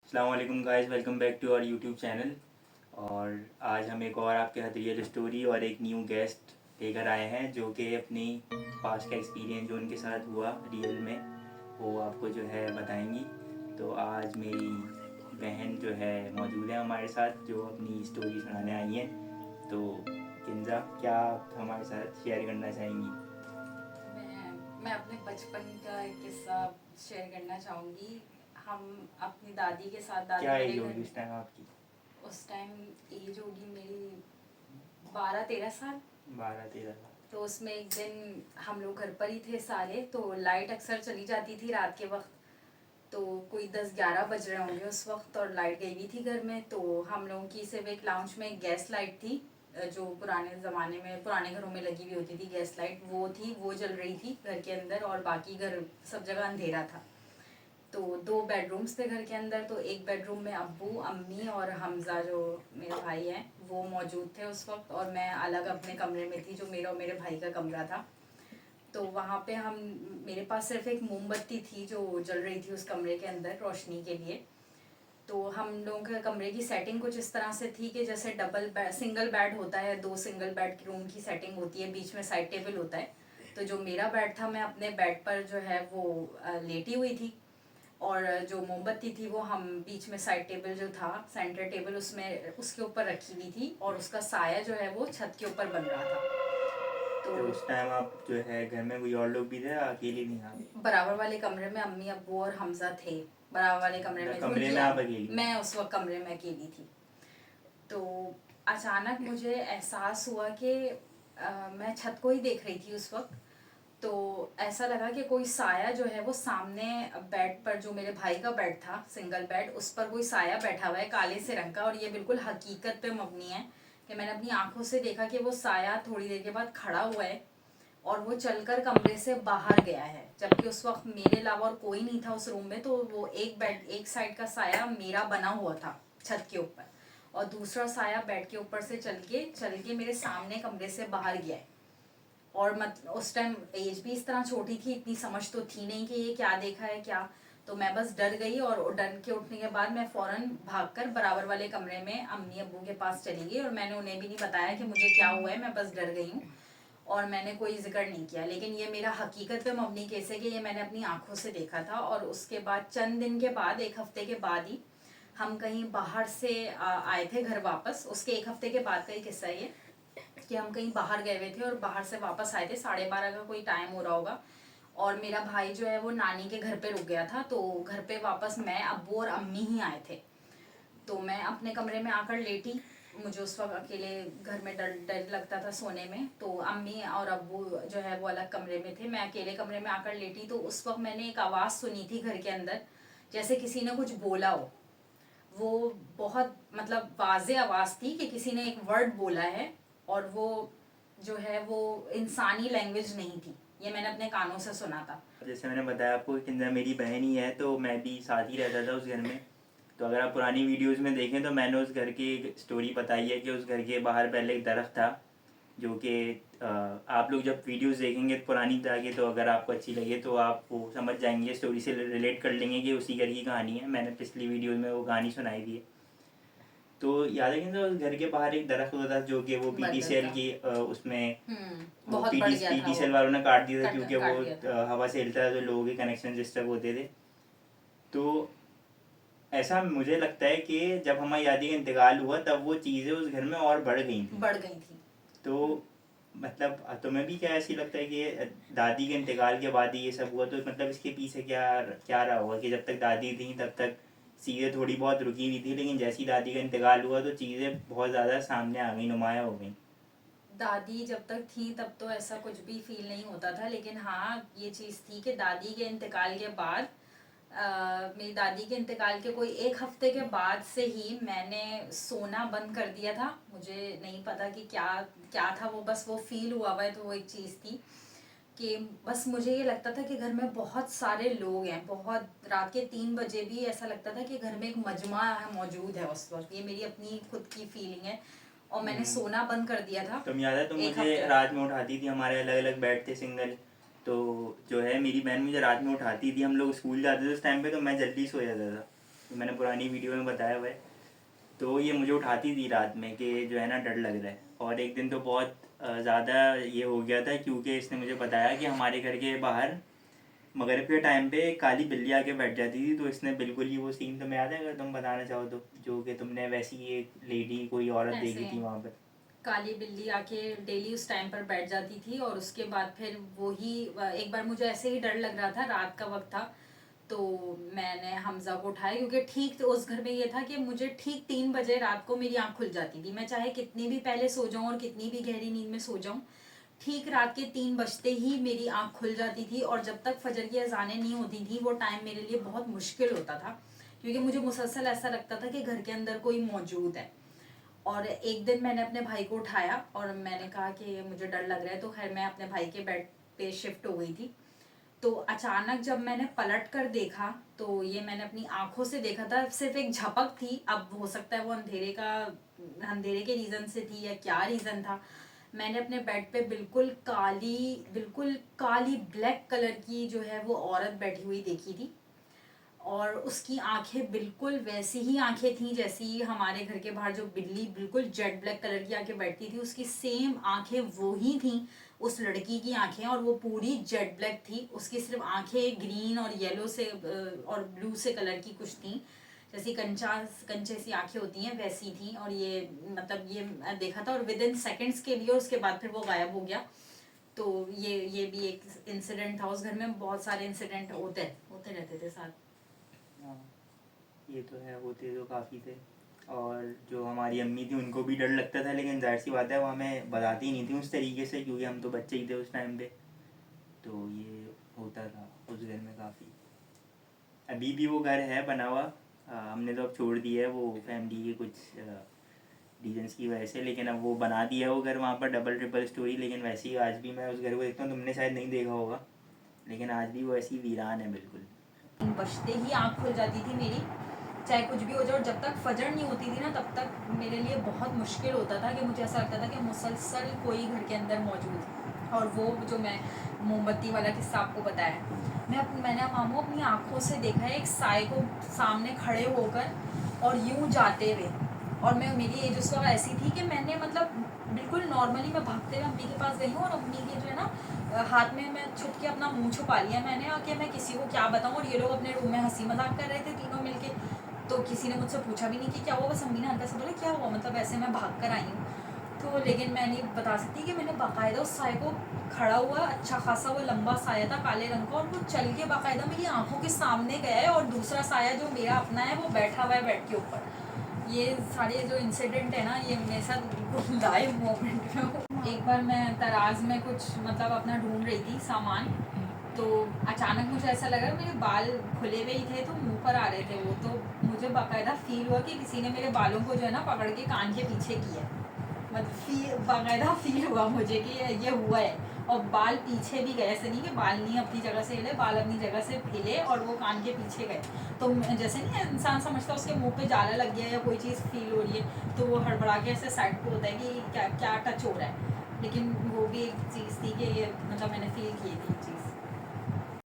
अस्सलाम वालेकुम guys, welcome back to our YouTube channel. और आज हम एक और आपके साथ रियल स्टोरी और एक न्यू गेस्ट लेकर आए हैं जो कि अपनी पास्ट का एक्सपीरियंस जो उनके साथ हुआ रियल में वो आपको जो है बताएंगी। तो आज मेरी बहन जो है मौजूद है हमारे साथ जो अपनी स्टोरी सुनाने आई हैं। तो किंजा, क्या आप हमारे साथ शेयर करना चाहेंगी? मैं अपने बचपन का एक किस्सा शेयर करना चाहूँगी। हम अपनी दादी के साथ, दादी क्या मेरे एज घर होगी में। उस टाइम आपकी? उस टाइम एज होगी मेरी 12-13 साल। 12-13 साल। तो उसमें एक दिन हम लोग घर पर ही थे सारे, तो लाइट अक्सर चली जाती थी रात के वक्त। तो कोई 10-11 बज रहे होंगे उस वक्त और लाइट गई हुई थी घर में। तो हम लोगों की सिर्फ एक लाउंज में एक गैस लाइट थी, जो पुराने ज़माने में पुराने घरों में लगी हुई होती थी गैस लाइट, वो थी, वो जल रही थी घर के अंदर, और बाकी घर सब जगह अंधेरा था। तो 2 बेडरूम्स थे घर के अंदर। तो एक बेडरूम में अब्बू, अम्मी और हमज़ा जो मेरे भाई हैं वो मौजूद थे उस वक्त, और मैं अलग अपने कमरे में थी जो मेरा और मेरे भाई का कमरा था। तो वहाँ पे हम, मेरे पास सिर्फ एक मोमबत्ती थी जो जल रही थी उस कमरे के अंदर रोशनी के लिए। तो हम लोगों के कमरे की सेटिंग कुछ इस तरह से थी कि जैसे डबल बेड, सिंगल बेड होता है, 2 सिंगल बेड की रूम की सेटिंग होती है, बीच में साइड टेबल होता है। तो जो मेरा बेड था, मैं अपने बेड पर जो है वो लेटी हुई थी, और जो मोमबत्ती थी वो हम बीच में साइड टेबल जो था, सेंटर टेबल, उसमें उसके ऊपर रखी हुई थी, और उसका साया जो है वो छत के ऊपर बन रहा था। तो तो उस टाइम आप जो है घर में कोई और लोग भी थे या अकेली थी आप? बराबर वाले कमरे में अम्मी, अब्बू और हमजा थे। बराबर वाले कमरे मतलब में थे कमरे क्योंकि में आप अकेली थी? मैं उस वक्त कमरे में अकेली थी। तो अचानक मुझे एहसास हुआ कि मैं छत को ही देख रही थी उस वक्त। तो ऐसा लगा कि कोई साया जो है वो सामने बेड पर, जो मेरे भाई का बेड था सिंगल बेड, उस पर कोई साया बैठा हुआ है काले से रंग का, और ये बिल्कुल हकीकत पे मबनी है कि मैंने अपनी आंखों से देखा कि वो साया थोड़ी देर के बाद खड़ा हुआ है, और वो चलकर कमरे से बाहर गया है, जबकि उस वक्त मेरे अलावा और कोई नहीं था उस रूम में। तो वो एक बेड, एक साइड का साया मेरा बना हुआ था छत के ऊपर, और दूसरा साया बेड के ऊपर से चल के मेरे सामने कमरे से बाहर गया है। और मत उस टाइम एज भी इस तरह छोटी थी, इतनी समझ तो थी नहीं कि ये क्या देखा है क्या। तो मैं बस डर गई, और डर के उठने के बाद मैं फ़ौरन भागकर बराबर वाले कमरे में अम्मी अब्बू के पास चली गई, और मैंने उन्हें भी नहीं बताया कि मुझे क्या हुआ है, मैं बस डर गई हूँ। और मैंने कोई जिक्र नहीं किया, लेकिन ये मेरा हकीकत पे मबनी केस है कि ये मैंने अपनी आंखों से देखा था। और उसके बाद चंद दिन के बाद, एक हफ्ते के बाद ही, हम कहीं बाहर से आए थे घर वापस। उसके एक हफ्ते के बाद का ही किस्सा है ये, कि हम कहीं बाहर गए हुए थे और बाहर से वापस आए थे, 12:30 का कोई टाइम हो रहा होगा। और मेरा भाई जो है वो नानी के घर पे रुक गया था। तो घर पे वापस मैं, अब्बू और अम्मी ही आए थे। तो मैं अपने कमरे में आकर लेटी। मुझे उस वक्त अकेले घर में डर डर लगता था सोने में। तो अम्मी और अब्बू जो है वो अलग कमरे में थे, मैं अकेले कमरे में आकर लेटी। तो उस वक्त मैंने एक आवाज़ सुनी थी घर के अंदर, जैसे किसी ने कुछ बोला हो। वो बहुत मतलब वाज़े आवाज़ थी कि किसी ने एक वर्ड बोला है, और वो जो है वो इंसानी लैंग्वेज नहीं थी। ये मैंने अपने कानों से सुना था। जैसे मैंने बताया आपको कि किंजा मेरी बहन ही है, तो मैं भी साथ ही रहता था उस घर में। तो अगर आप पुरानी वीडियोस में देखें तो मैंने उस घर की एक स्टोरी बताई है कि उस घर के बाहर पहले एक दरख्त था जो कि आप लोग जब वीडियोस देखेंगे पुरानी जाके, तो अगर आपको अच्छी लगे तो आप वो समझ जाएंगे, स्टोरी से रिलेट कर लेंगे कि उसी घर की कहानी है। मैंने पिछली वीडियो में वो कहानी सुनाई थी। तो याद है कि उस घर के बाहर एक दरख्त होता था जो कि वो पीटी बरगद सेल का। की उसमें वो बहुत बढ़ पीटी गया था पीटी वो। सेल वालों ने काट दिया था कट क्योंकि वो काट दिया था। हवा सेलता था तो लोगों के कनेक्शन डिस्टर्ब होते थे। तो ऐसा मुझे लगता है कि जब हमारी दादी का इंतकाल हुआ तब वो चीज़ें उस घर में और बढ़ गई थी। बढ़ गई थी। तो मतलब तुम्हें भी क्या ऐसी लगता है कि दादी के इंतकाल के बाद ही ये सब हुआ? तो मतलब इसके पीछे क्या क्या रहा होगा कि जब तक दादी थी तब तक चीज़ें थोड़ी बहुत रुकी हुई थी, लेकिन जैसी दादी का इंतकाल हुआ तो चीज़ें बहुत ज़्यादा सामने आ गई, नुमाया हो गई। दादी जब तक थी तब तो ऐसा कुछ भी फील नहीं होता था, लेकिन हाँ ये चीज़ थी कि दादी के इंतकाल के बाद, मेरी दादी के इंतकाल के कोई एक हफ्ते के बाद से ही मैंने सोना बंद कर दिया था। मुझे नहीं पता कि क्या क्या था वो, बस वो फील हुआ है। तो वो एक चीज़ थी कि बस मुझे ये लगता था कि घर में बहुत सारे लोग हैं, बहुत रात के 3 बजे भी ऐसा लगता था कि घर में एक मजमा है, मौजूद है उस वक्त। ये मेरी अपनी खुद की फीलिंग है, और मैंने हम्म। सोना बंद कर दिया था तुम याद है तुम एक मुझे हफ्ते तक। रात में उठाती थी, हमारे अलग अलग बेड थे सिंगल। तो जो है मेरी बहन मुझे रात में उठाती थी, हम लोग स्कूल जाते थे उस टाइम पे, तो मैं जल्दी सो जाता था। मैंने पुरानी वीडियो में बताया हुआ है। तो ये मुझे उठाती थी रात में कि जो है ना डर लग रहा है। और एक दिन तो बहुत ज़्यादा ये हो गया था, क्योंकि इसने मुझे बताया कि हमारे घर के बाहर मगरिब के टाइम पे काली बिल्ली आके बैठ जाती थी। तो इसने बिल्कुल ही वो सीन तुम्हें याद है, अगर तुम बताना चाहो तो, जो कि तुमने वैसी एक लेडी कोई औरत देखी ऐसे थी वहाँ पर। काली बिल्ली आके डेली उस टाइम पर बैठ जाती थी, और उसके बाद फिर वही एक बार मुझे ऐसे ही डर लग रहा था, रात का वक्त था, तो मैंने हमजा को उठाया, क्योंकि ठीक तो उस घर में ये था कि मुझे ठीक 3 बजे रात को मेरी आंख खुल जाती थी। मैं चाहे कितनी भी पहले सो जाऊं और कितनी भी गहरी नींद में सो जाऊं, ठीक रात के 3 बजते ही मेरी आंख खुल जाती थी। और जब तक फजर की अजानें नहीं होती थी वो टाइम मेरे लिए बहुत मुश्किल होता था, क्योंकि मुझे मुसलसल ऐसा लगता था कि घर के अंदर कोई मौजूद है। और एक दिन मैंने अपने भाई को उठाया और मैंने कहा कि मुझे डर लग रहा है, तो खैर मैं अपने भाई के बेड पे शिफ्ट हो गई थी। तो अचानक जब मैंने पलट कर देखा, तो ये मैंने अपनी आंखों से देखा था, सिर्फ एक झपक थी। अब हो सकता है वो अंधेरे के रीजन से थी या क्या रीजन था। मैंने अपने बेड पे बिल्कुल काली ब्लैक कलर की जो है वो औरत बैठी हुई देखी थी। और उसकी आंखें बिल्कुल वैसी ही आंखें थी जैसी हमारे घर के बाहर जो बिल्ली बिल्कुल जेट ब्लैक कलर की आंखें बैठती थी, उसकी सेम आंखें वो ही थी उस लड़की की आंखें, और वो पूरी जेट ब्लैक थी। उसकी सिर्फ आंखें ग्रीन और येलो से और ब्लू से कलर की कुछ थी, जैसी कंचे सी आंखें होती हैं वैसी थी। और ये मतलब ये देखा था, और विद इन सेकेंड्स के लिए उसके बाद फिर वो गायब हो गया। तो ये भी एक इंसिडेंट था। उस घर में बहुत सारे इंसिडेंट होते रहते थे साथ। हाँ, ये तो है, होते तो काफ़ी थे। और जो हमारी अम्मी थी उनको भी डर लगता था, लेकिन जाहिर सी बात है वो हमें बताती ही नहीं थी उस तरीके से, क्योंकि हम तो बच्चे ही थे उस टाइम पे। तो ये होता था उस घर में काफ़ी। अभी भी वो घर है बना हुआ, हमने तो अब छोड़ दिया है वो फैमिली के कुछ रीजन्स की वजह से, लेकिन अब वो बना दिया वो घर वहाँ पर डबल ट्रिपल स्टोरी। लेकिन वैसे ही आज भी मैं उस घर को देखता हूँ, तुमने शायद नहीं देखा होगा, लेकिन आज भी वो ऐसी वीरान है बिल्कुल। बजते ही आंख खुल जाती थी मेरी, चाहे कुछ भी हो जाए। और जब तक फजर नहीं होती थी ना, तब तक मेरे लिए बहुत मुश्किल होता था, कि मुझे ऐसा लगता था कि मुसलसल कोई घर के अंदर मौजूद है। और वो जो मैं मोमबत्ती वाला किस्सा आपको बताया, मैंने मामू अपनी आंखों से देखा है एक साए को सामने खड़े होकर और यूं जाते हुए। और मेरी एज उस वक्त ऐसी थी कि मैंने मतलब बिल्कुल नॉर्मली मैं भागते हुए अम्मी के पास गई हूँ, और अम्मी के जो है ना हाथ में मैं छुप के अपना मुंह छुपा लिया मैंने, आके मैं किसी को क्या बताऊँ। और ये लोग अपने रूम में हंसी मजाक कर रहे थे तीनों मिलके, तो किसी ने मुझसे पूछा भी नहीं कि क्या हुआ, बस अम्मी ने हल्का सा बोला क्या हुआ, मतलब ऐसे मैं भाग कर आई हूँ। तो लेकिन मैं नहीं बता सकती कि मैंने बाकायदा उस साए को खड़ा हुआ, अच्छा खासा वो लंबा साया था काले रंग का, और वो चल के बाकायदा मेरी आंखों के सामने गया है, और दूसरा साया जो मेरा अपना है वो बैठा हुआ है बेड के ऊपर। ये सारे जो इंसिडेंट है ना, ये मेरे साथ बिल्कुल लाइव मोमेंट में। एक बार मैं तराज में कुछ मतलब अपना ढूंढ रही थी सामान, तो अचानक मुझे ऐसा लगा मेरे बाल खुले हुए ही थे तो मुंह पर आ रहे थे वो, तो मुझे बाकायदा फील हुआ कि किसी ने मेरे बालों को जो है ना पकड़ के कान के पीछे किया है। मतलब बाकायदा फील हुआ मुझे कि ये हुआ है। और बाल पीछे भी गए, ऐसे नहीं कि बाल नहीं अपनी जगह से हिले, बाल अपनी जगह से हिले और वो कान के पीछे गए। तो जैसे नहीं इंसान समझता उसके मुंह पे जाला लग गया या कोई चीज़ फील हो रही है, तो वो हड़बड़ा के ऐसे साइड पे होता है कि क्या क्या टच हो रहा है। लेकिन वो भी एक चीज़ थी कि ये मतलब मैंने फील की थी चीज़।